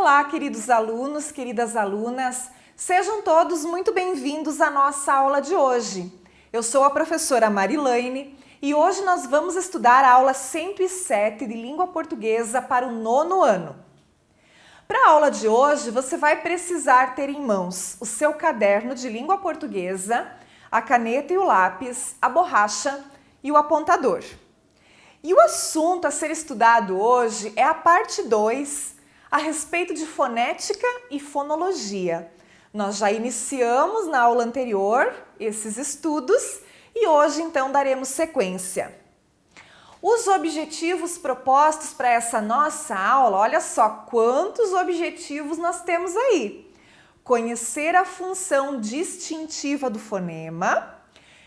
Olá, queridos alunos, queridas alunas, sejam todos muito bem-vindos à nossa aula de hoje. Eu sou a professora Marilane e hoje nós vamos estudar a aula 107 de Língua Portuguesa para o 9º ano. Para a aula de hoje, você vai precisar ter em mãos o seu caderno de língua portuguesa, a caneta e o lápis, a borracha e o apontador. E o assunto a ser estudado hoje é a parte 2, a respeito de fonética e fonologia. Nós já iniciamos na aula anterior esses estudos e hoje então daremos sequência. Os objetivos propostos para essa nossa aula, olha só quantos objetivos nós temos aí. Conhecer a função distintiva do fonema,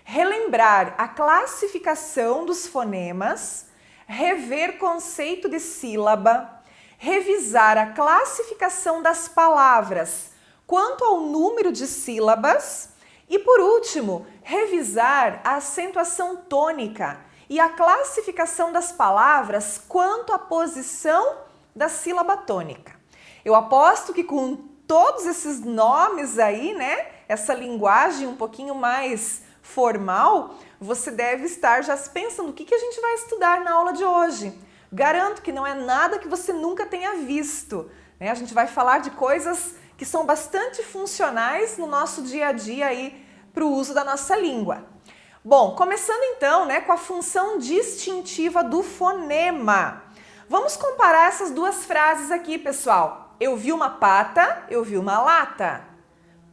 relembrar a classificação dos fonemas, rever conceito de sílaba, revisar a classificação das palavras quanto ao número de sílabas e, por último, revisar a acentuação tônica e a classificação das palavras quanto à posição da sílaba tônica. Eu aposto que com todos esses nomes aí, né, essa linguagem um pouquinho mais formal, você deve estar já pensando o que a gente vai estudar na aula de hoje. Garanto que não é nada que você nunca tenha visto, né? A gente vai falar de coisas que são bastante funcionais no nosso dia a dia aí para o uso da nossa língua. Bom, começando então, né, com a função distintiva do fonema. Vamos comparar essas duas frases aqui, pessoal. Eu vi uma pata, eu vi uma lata.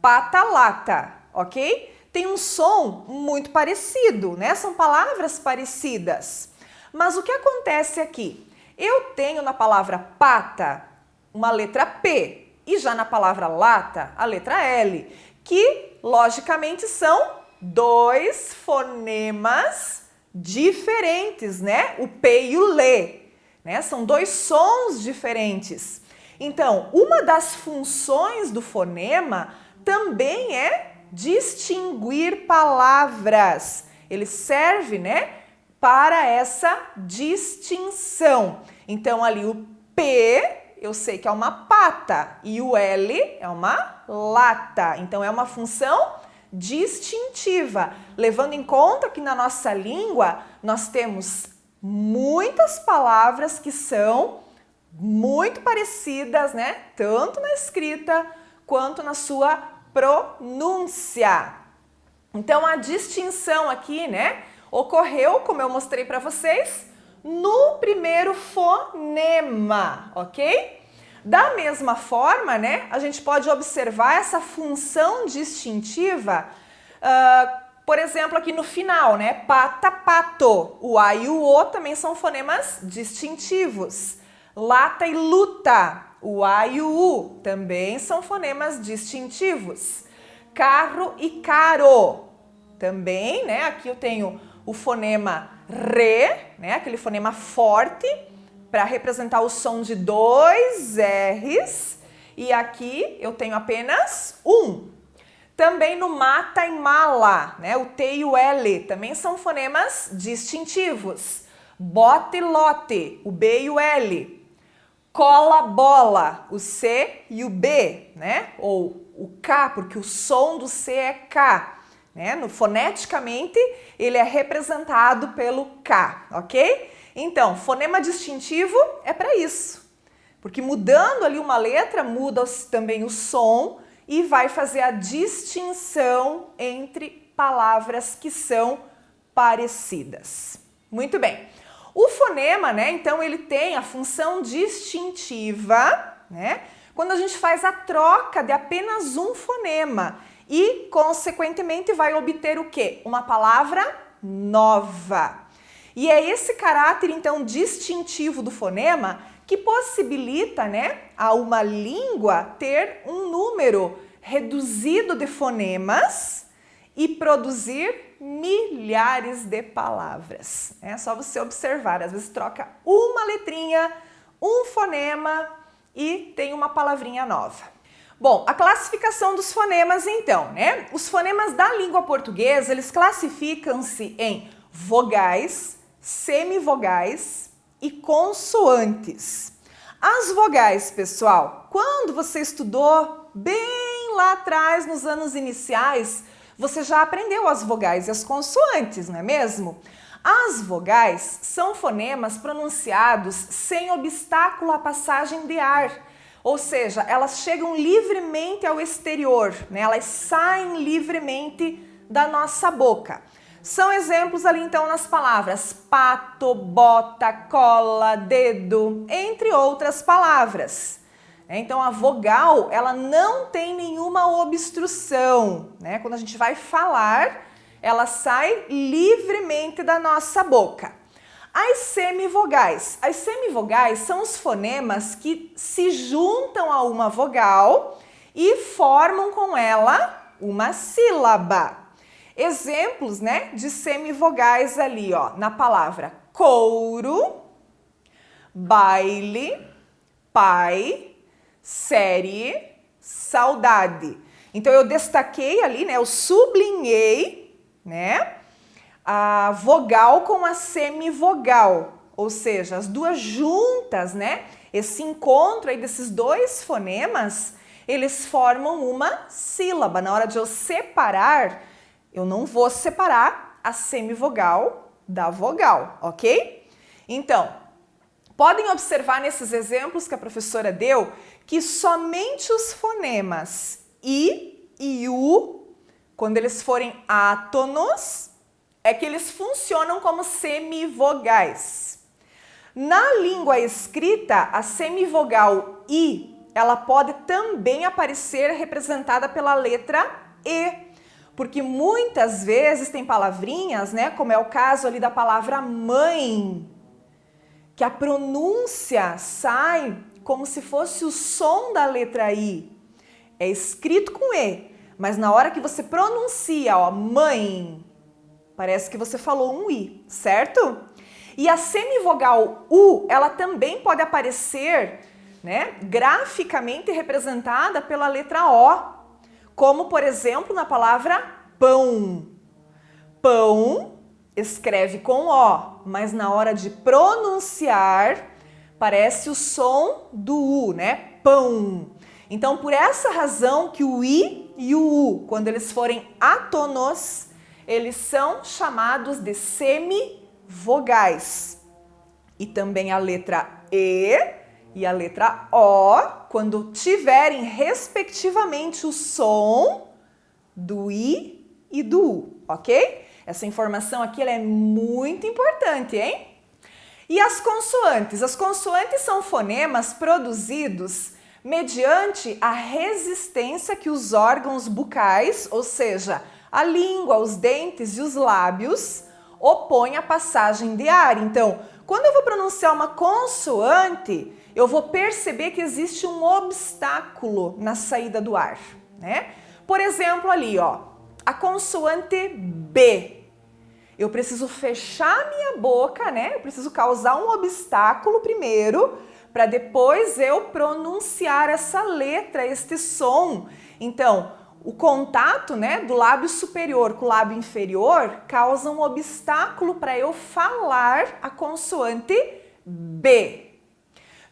Pata, lata, ok? Tem um som muito parecido, né? São palavras parecidas. Mas o que acontece aqui? Eu tenho na palavra pata uma letra P e já na palavra lata a letra L, que logicamente são dois fonemas diferentes, né? O P e o L, né? São dois sons diferentes. Então, uma das funções do fonema também é distinguir palavras. Ele serve, né, para essa distinção. Então, ali o P, eu sei que é uma pata e o L é uma lata. Então, é uma função distintiva, levando em conta que na nossa língua nós temos muitas palavras que são muito parecidas, né? Tanto na escrita quanto na sua pronúncia. Então, a distinção aqui, né, ocorreu, como eu mostrei para vocês, no primeiro fonema, ok? Da mesma forma, né, a gente pode observar essa função distintiva, por exemplo, aqui no final, né, pata, pato. O A e o O também são fonemas distintivos. Lata e luta. O A e o U também são fonemas distintivos. Carro e caro. Também, né? Aqui eu tenho o fonema re, né? Aquele fonema forte para representar o som de dois R's. E aqui eu tenho apenas um. Também no mata e mala, né? O T e o L também são fonemas distintivos. Bote e lote, o B e o L. Cola, bola, o C e o B, né? Ou o K, porque o som do C é K, né? Foneticamente, ele é representado pelo K, ok? Então, fonema distintivo é para isso, porque mudando ali uma letra, muda também o som e vai fazer a distinção entre palavras que são parecidas. Muito bem. O fonema, né, então ele tem a função distintiva, né, quando a gente faz a troca de apenas um fonema e, consequentemente, vai obter o quê? Uma palavra nova. E é esse caráter, então, distintivo do fonema que possibilita, né, a uma língua ter um número reduzido de fonemas e produzir milhares de palavras. É só você observar, às vezes troca uma letrinha, um fonema e tem uma palavrinha nova. Bom, a classificação dos fonemas então, né? Os fonemas da língua portuguesa, eles classificam-se em vogais, semivogais e consoantes. As vogais, pessoal, quando você estudou bem lá atrás, nos anos iniciais, você já aprendeu as vogais e as consoantes, não é mesmo? As vogais são fonemas pronunciados sem obstáculo à passagem de ar, ou seja, elas chegam livremente ao exterior, né? Elas saem livremente da nossa boca. São exemplos ali então nas palavras pato, bota, cola, dedo, entre outras palavras. Então a vogal, ela não tem nenhuma obstrução, né? Quando a gente vai falar, ela sai livremente da nossa boca. As semivogais. As semivogais são os fonemas que se juntam a uma vogal e formam com ela uma sílaba. Exemplos, né, de semivogais ali, ó, na palavra couro, baile, pai, série, saudade. Então eu destaquei ali, né, eu sublinhei, né, a vogal com a semivogal, ou seja, as duas juntas, né? Esse encontro aí desses dois fonemas, eles formam uma sílaba. Na hora de eu separar, eu não vou separar a semivogal da vogal, ok? Então, podem observar nesses exemplos que a professora deu que somente os fonemas I e U, quando eles forem átonos, é que eles funcionam como semivogais. Na língua escrita, a semivogal I, ela pode também aparecer representada pela letra E, porque muitas vezes tem palavrinhas, né, como é o caso ali da palavra mãe, que a pronúncia sai como se fosse o som da letra I. É escrito com E, mas na hora que você pronuncia, ó, mãe, parece que você falou um I, certo? E a semivogal U, ela também pode aparecer, né, graficamente representada pela letra O, como, por exemplo, na palavra pão. Pão escreve com O, mas na hora de pronunciar, parece o som do U, né? Pão. Então, por essa razão que o I e o U, quando eles forem átonos, eles são chamados de semivogais. E também a letra E e a letra O, quando tiverem respectivamente o som do I e do U, ok? Essa informação aqui ela é muito importante, hein? E as consoantes? As consoantes são fonemas produzidos mediante a resistência que os órgãos bucais, ou seja, a língua, os dentes e os lábios, opõem à passagem de ar. Então, quando eu vou pronunciar uma consoante, eu vou perceber que existe um obstáculo na saída do ar, né? Por exemplo, ali, ó, a consoante B. Eu preciso fechar minha boca, né? Eu preciso causar um obstáculo primeiro, para depois eu pronunciar essa letra, este som. Então, o contato, né, do lábio superior com o lábio inferior causa um obstáculo para eu falar a consoante B.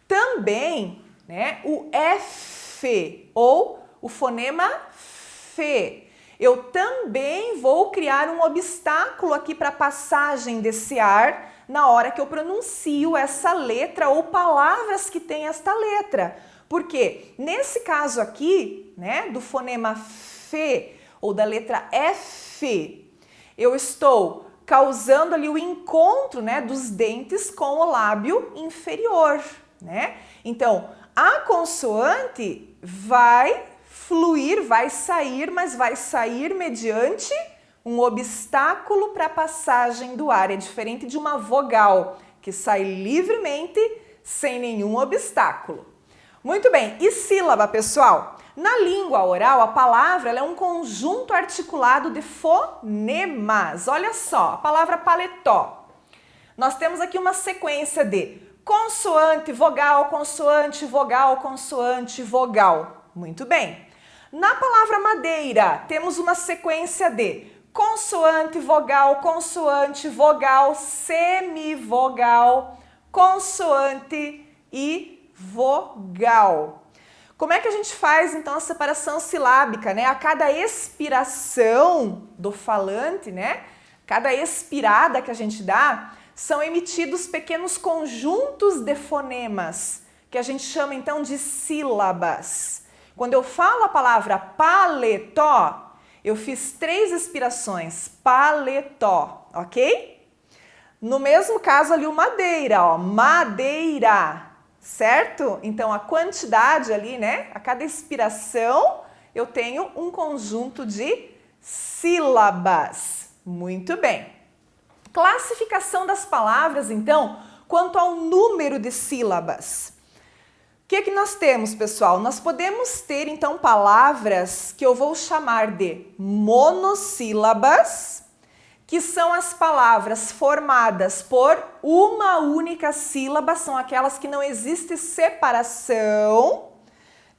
Também, né, o F ou o fonema F. Eu também vou criar um obstáculo aqui para a passagem desse ar na hora que eu pronuncio essa letra ou palavras que têm esta letra. Porque nesse caso aqui, né, do fonema F ou da letra F, eu estou causando ali o encontro, né, dos dentes com o lábio inferior, né? Então, a consoante vai fluir, vai sair, mas vai sair mediante um obstáculo para a passagem do ar. É diferente de uma vogal, que sai livremente, sem nenhum obstáculo. Muito bem, e sílaba, pessoal? Na língua oral, a palavra ela é um conjunto articulado de fonemas. Olha só, a palavra paletó. Nós temos aqui uma sequência de consoante, vogal, consoante, vogal, consoante, vogal. Muito bem. Na palavra madeira, temos uma sequência de consoante, vogal, semivogal, consoante e vogal. Como é que a gente faz então a separação silábica, né? A cada expiração do falante, né? Cada expirada que a gente dá, são emitidos pequenos conjuntos de fonemas, que a gente chama então de sílabas. Quando eu falo a palavra paletó, eu fiz 3 expirações, paletó, ok? No mesmo caso ali o madeira, ó, madeira, certo? Então a quantidade ali, né? A cada expiração eu tenho um conjunto de sílabas. Muito bem. Classificação das palavras, então, quanto ao número de sílabas. O que que nós temos, pessoal? Nós podemos ter, então, palavras que eu vou chamar de monossílabas, que são as palavras formadas por uma única sílaba, são aquelas que não existe separação,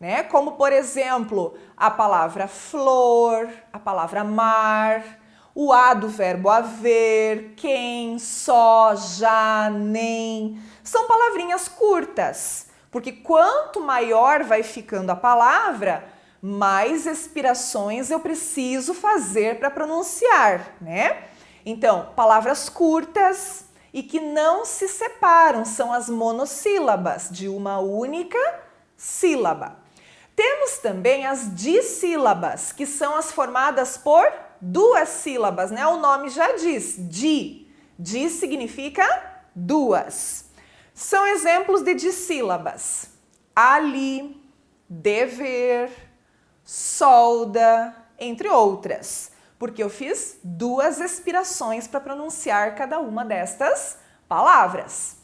né? Como, por exemplo, a palavra flor, a palavra mar, o A do verbo haver, quem, só, já, nem. São palavrinhas curtas, porque quanto maior vai ficando a palavra, mais expirações eu preciso fazer para pronunciar, né? Então, palavras curtas e que não se separam, são as monossílabas, de uma única sílaba. Temos também as dissílabas, que são as formadas por 2 sílabas, né? O nome já diz, di. Di significa 2. São exemplos de dissílabas. Ali, dever, solda, entre outras. Porque eu fiz 2 expirações para pronunciar cada uma destas palavras.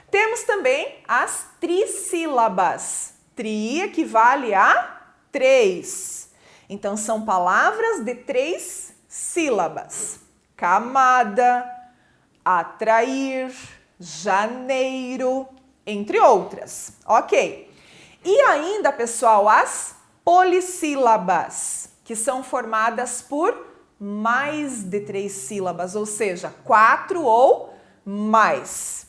Temos também as trissílabas. Tri equivale a 3. Então, são palavras de 3 sílabas. Camada, atrair, janeiro, entre outras. Ok. E ainda, pessoal, as polissílabas, que são formadas por mais de 3 sílabas, ou seja, 4 ou mais.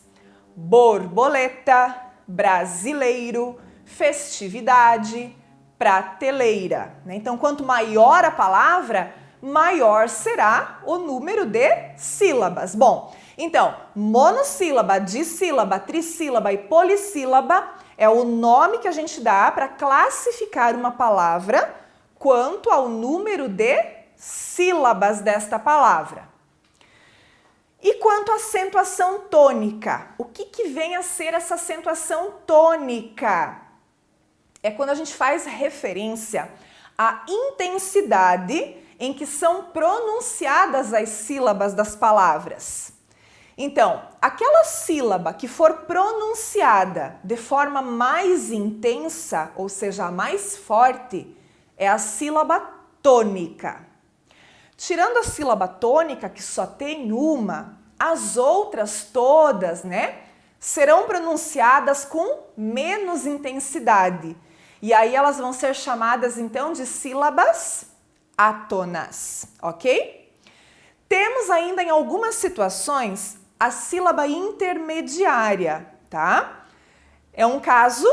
Borboleta, brasileiro, festividade, prateleira. Então, quanto maior a palavra, maior será o número de sílabas. Bom, então, monossílaba, dissílaba, trissílaba e polissílaba é o nome que a gente dá para classificar uma palavra quanto ao número de sílabas desta palavra. E quanto à acentuação tônica? O que vem a ser essa acentuação tônica? É quando a gente faz referência à intensidade em que são pronunciadas as sílabas das palavras. Então, aquela sílaba que for pronunciada de forma mais intensa, ou seja, mais forte, é a sílaba tônica. Tirando a sílaba tônica, que só tem uma, as outras todas, né, serão pronunciadas com menos intensidade. E aí elas vão ser chamadas, então, de sílabas átonas, ok? Temos ainda, em algumas situações, a sílaba intermediária, tá? É um caso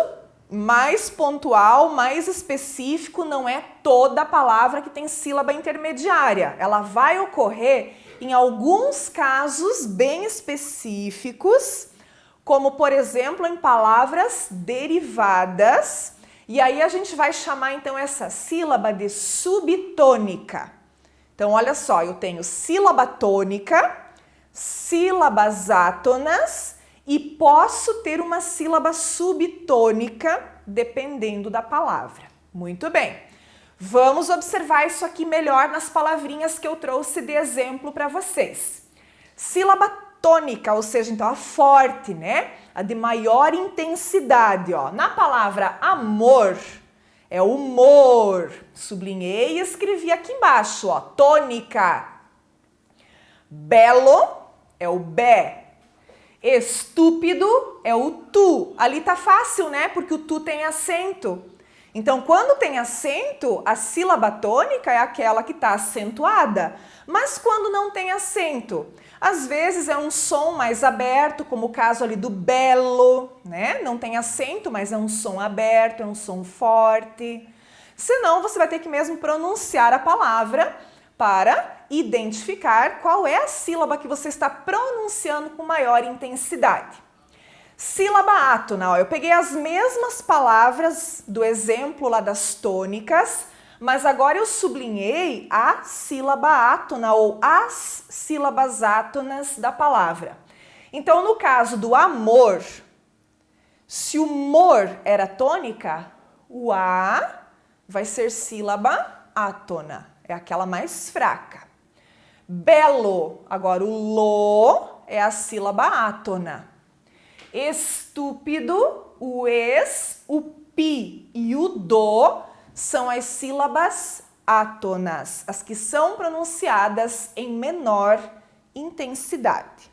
mais pontual, mais específico, não é toda palavra que tem sílaba intermediária. Ela vai ocorrer em alguns casos bem específicos, como, por exemplo, em palavras derivadas. E aí a gente vai chamar, então, essa sílaba de subtônica. Então, olha só, eu tenho sílaba tônica, sílabas átonas e posso ter uma sílaba subtônica, dependendo da palavra. Muito bem. Vamos observar isso aqui melhor nas palavrinhas que eu trouxe de exemplo para vocês. Sílaba tônica, ou seja, então a forte, né? A de maior intensidade, ó. Na palavra amor, é humor. Sublinhei e escrevi aqui embaixo, ó, tônica. Belo é o bé. Estúpido é o tu. Ali tá fácil, né? Porque o tu tem acento. Então, quando tem acento, a sílaba tônica é aquela que está acentuada. Mas quando não tem acento, às vezes é um som mais aberto, como o caso ali do belo, né? Não tem acento, mas é um som aberto, é um som forte. Senão, você vai ter que mesmo pronunciar a palavra para identificar qual é a sílaba que você está pronunciando com maior intensidade. Sílaba átona, ó, eu peguei as mesmas palavras do exemplo lá das tônicas, mas agora eu sublinhei a sílaba átona ou as sílabas átonas da palavra. Então, no caso do amor, se o mor era tônica, o A vai ser sílaba átona, é aquela mais fraca. Belo, agora o lo é a sílaba átona. Estúpido, o es, o pi e o do são as sílabas átonas, as que são pronunciadas em menor intensidade.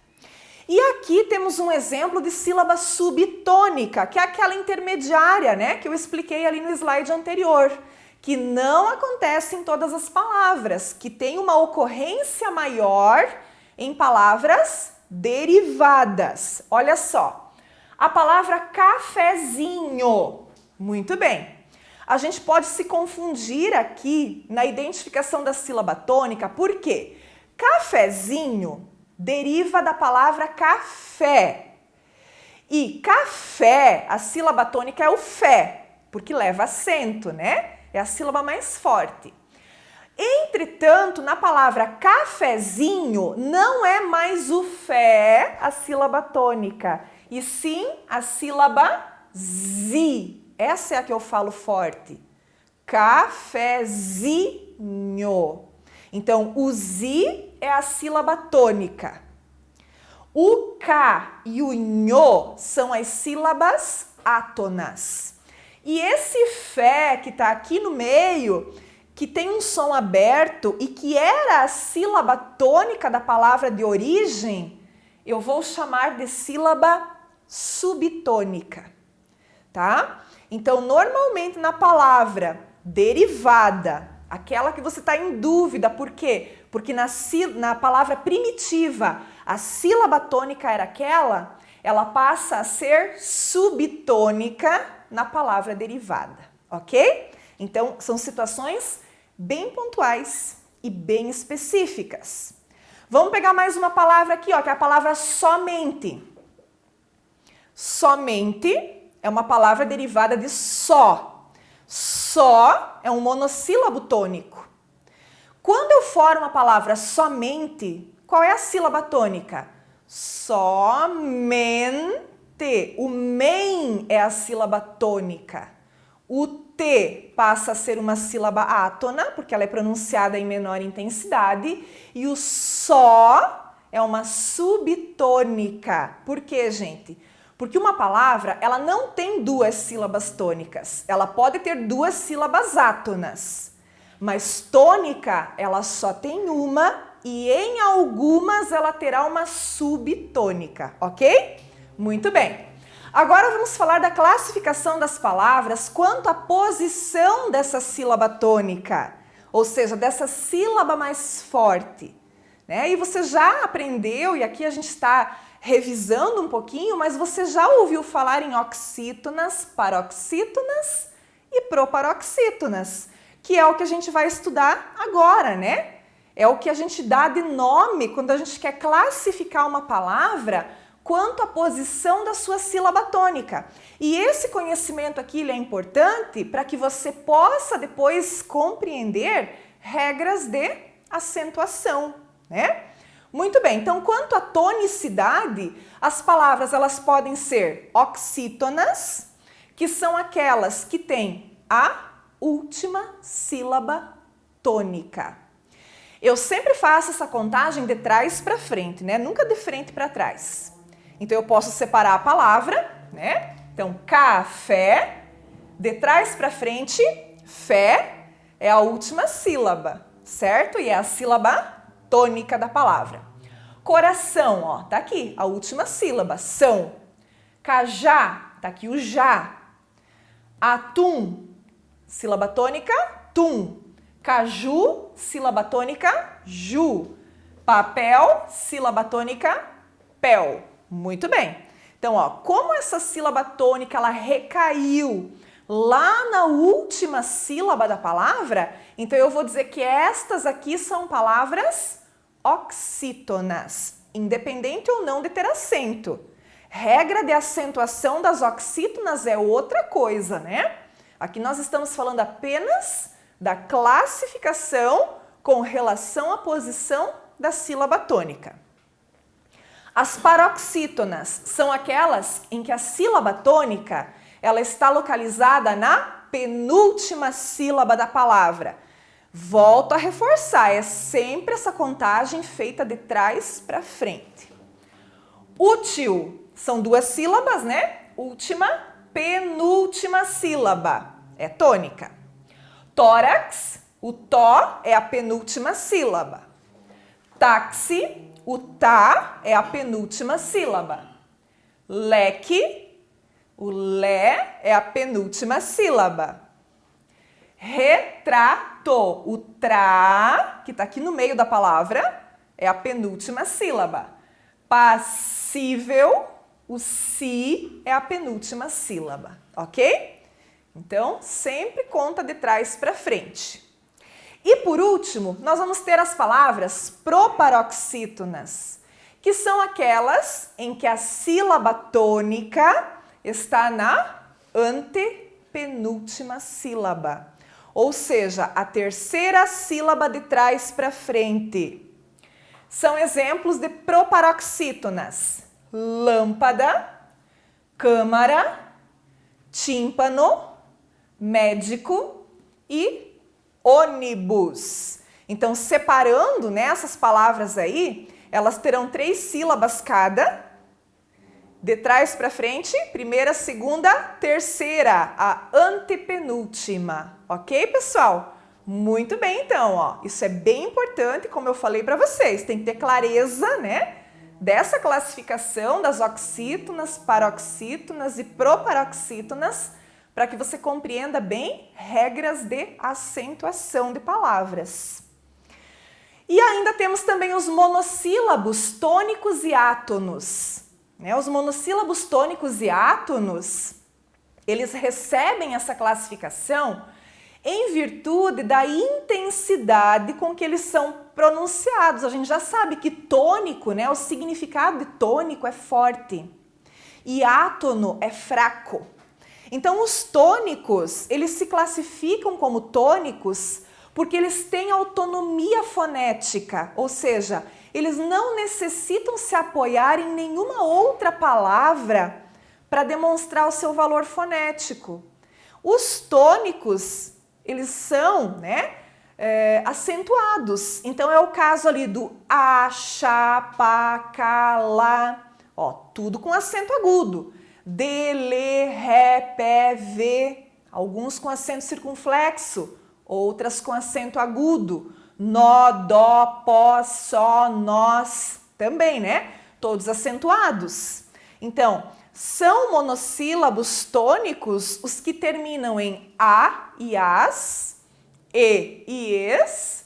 E aqui temos um exemplo de sílaba subtônica, que é aquela intermediária, né, que eu expliquei ali no slide anterior, que não acontece em todas as palavras, que tem uma ocorrência maior em palavras derivadas. Olha só. A palavra cafezinho. Muito bem. A gente pode se confundir aqui na identificação da sílaba tônica, por quê? Cafezinho deriva da palavra café. E café, a sílaba tônica é o fé, porque leva acento, né? É a sílaba mais forte. Entretanto, na palavra cafezinho, não é mais o fé a sílaba tônica, e sim a sílaba zi. Essa é a que eu falo forte. Cafezinho. Então, o zi é a sílaba tônica. O K e o nho são as sílabas átonas. E esse fé que está aqui no meio, que tem um som aberto e que era a sílaba tônica da palavra de origem, eu vou chamar de sílaba subtônica, tá? Então, normalmente na palavra derivada, aquela que você está em dúvida, por quê? Porque na palavra primitiva, a sílaba tônica era aquela, ela passa a ser subtônica na palavra derivada, ok? Então, são situações bem pontuais e bem específicas. Vamos pegar mais uma palavra aqui, ó, que é a palavra somente. Somente é uma palavra derivada de só. Só é um monossílabo tônico. Quando eu formo a palavra somente, qual é a sílaba tônica? Somente. O men é a sílaba tônica. O T passa a ser uma sílaba átona, porque ela é pronunciada em menor intensidade. E o só é uma subtônica. Por quê, gente? Porque uma palavra, ela não tem duas sílabas tônicas. Ela pode ter duas sílabas átonas. Mas tônica, ela só tem uma e em algumas ela terá uma subtônica, ok? Muito bem. Agora vamos falar da classificação das palavras quanto à posição dessa sílaba tônica, ou seja, dessa sílaba mais forte, né? E você já aprendeu, e aqui a gente está revisando um pouquinho, mas você já ouviu falar em oxítonas, paroxítonas e proparoxítonas, que é o que a gente vai estudar agora, né? É o que a gente dá de nome quando a gente quer classificar uma palavra quanto à posição da sua sílaba tônica. E esse conhecimento aqui ele é importante para que você possa depois compreender regras de acentuação, né? Muito bem, então quanto à tonicidade, as palavras elas podem ser oxítonas, que são aquelas que têm a última sílaba tônica. Eu sempre faço essa contagem de trás para frente, né? Nunca de frente para trás. Então, eu posso separar a palavra, né? Então, café, de trás para frente, fé é a última sílaba, certo? E é a sílaba tônica da palavra. Coração, ó, tá aqui, a última sílaba, são. Cajá, tá aqui o já. Atum, sílaba tônica, tum. Caju, sílaba tônica, ju. Papel, sílaba tônica, pel. Muito bem. Então, ó, como essa sílaba tônica ela recaiu lá na última sílaba da palavra, então eu vou dizer que estas aqui são palavras oxítonas, independente ou não de ter acento. Regra de acentuação das oxítonas é outra coisa, né? Aqui nós estamos falando apenas da classificação com relação à posição da sílaba tônica. As paroxítonas são aquelas em que a sílaba tônica ela está localizada na penúltima sílaba da palavra. Volto a reforçar, é sempre essa contagem feita de trás para frente. Útil são duas sílabas, né? Última, penúltima sílaba é tônica. Tórax, o tó é a penúltima sílaba. Táxi, o tá é a penúltima sílaba. Leque, o lé é a penúltima sílaba. Retrato, o trá, que está aqui no meio da palavra, é a penúltima sílaba. Passível, o si é a penúltima sílaba, ok? Então, sempre conta de trás para frente. E por último, nós vamos ter as palavras proparoxítonas, que são aquelas em que a sílaba tônica está na antepenúltima sílaba, ou seja, a terceira sílaba de trás para frente. São exemplos de proparoxítonas: lâmpada, câmara, tímpano, médico e ônibus. Então, separando, né, essas palavras aí, elas terão 3 sílabas cada, de trás para frente, primeira, segunda, terceira, a antepenúltima. Ok, pessoal? Muito bem, então, ó, isso é bem importante, como eu falei para vocês, tem que ter clareza, né, dessa classificação das oxítonas, paroxítonas e proparoxítonas, para que você compreenda bem regras de acentuação de palavras. E ainda temos também os monossílabos tônicos e átonos. Os monossílabos tônicos e átonos, eles recebem essa classificação em virtude da intensidade com que eles são pronunciados. A gente já sabe que tônico, né, o significado de tônico é forte e átono é fraco. Então, os tônicos, eles se classificam como tônicos porque eles têm autonomia fonética, ou seja, eles não necessitam se apoiar em nenhuma outra palavra para demonstrar o seu valor fonético. Os tônicos, eles são, né, acentuados. Então, é o caso ali do a, chá, pá, cá, lá, ó, tudo com acento agudo. D, lê, ré, pé, vê, alguns com acento circunflexo, outras com acento agudo. Nó, dó, pó, sol, nós, também, né? Todos acentuados. Então, são monossílabos tônicos os que terminam em a e as, e es,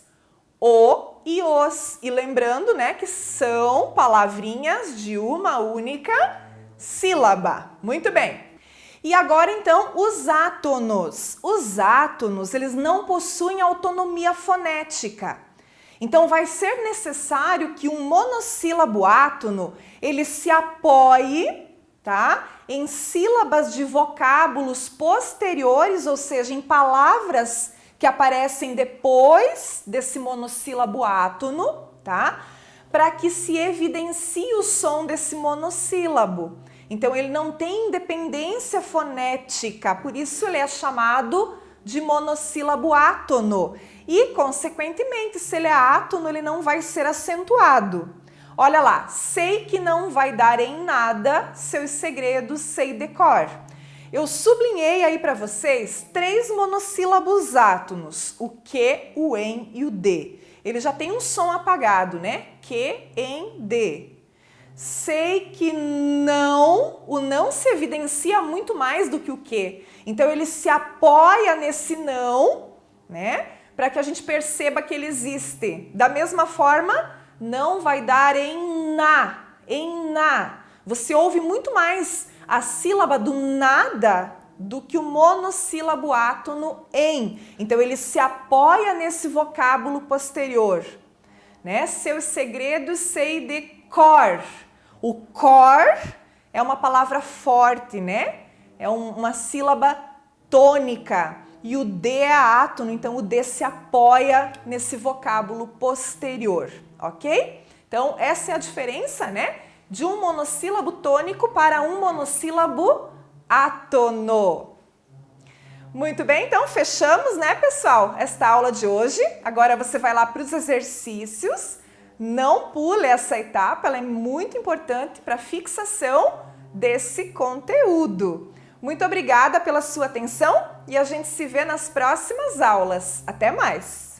o e os. E lembrando, né, que são palavrinhas de uma única sílaba. Muito bem. E agora, então, os átonos. Os átonos, eles não possuem autonomia fonética. Então, vai ser necessário que um monossílabo átono, ele se apoie, tá, em sílabas de vocábulos posteriores, ou seja, em palavras que aparecem depois desse monossílabo átono, tá, para que se evidencie o som desse monossílabo. Então, ele não tem independência fonética, por isso ele é chamado de monossílabo átono. E, consequentemente, se ele é átono, ele não vai ser acentuado. Olha lá, sei que não vai dar em nada, seus segredos sei de cor. Eu sublinhei aí para vocês 3 monossílabos átonos, o que, o em e o de. Ele já tem um som apagado, né? Que, em, de. Sei que não, o não se evidencia muito mais do que o que. Então ele se apoia nesse não, né? Para que a gente perceba que ele existe. Da mesma forma, não vai dar em na. Você ouve muito mais a sílaba do nada do que o monossílabo átono em. Então ele se apoia nesse vocábulo posterior, né? Seus segredos sei de cor. O cor é uma palavra forte, né? É uma sílaba tônica. E o D é átono, então o D se apoia nesse vocábulo posterior, ok? Então essa é a diferença, né? De um monossílabo tônico para um monossílabo átono. Muito bem, então fechamos, né, pessoal, esta aula de hoje. Agora você vai lá para os exercícios. Não pule essa etapa, ela é muito importante para a fixação desse conteúdo. Muito obrigada pela sua atenção e a gente se vê nas próximas aulas. Até mais!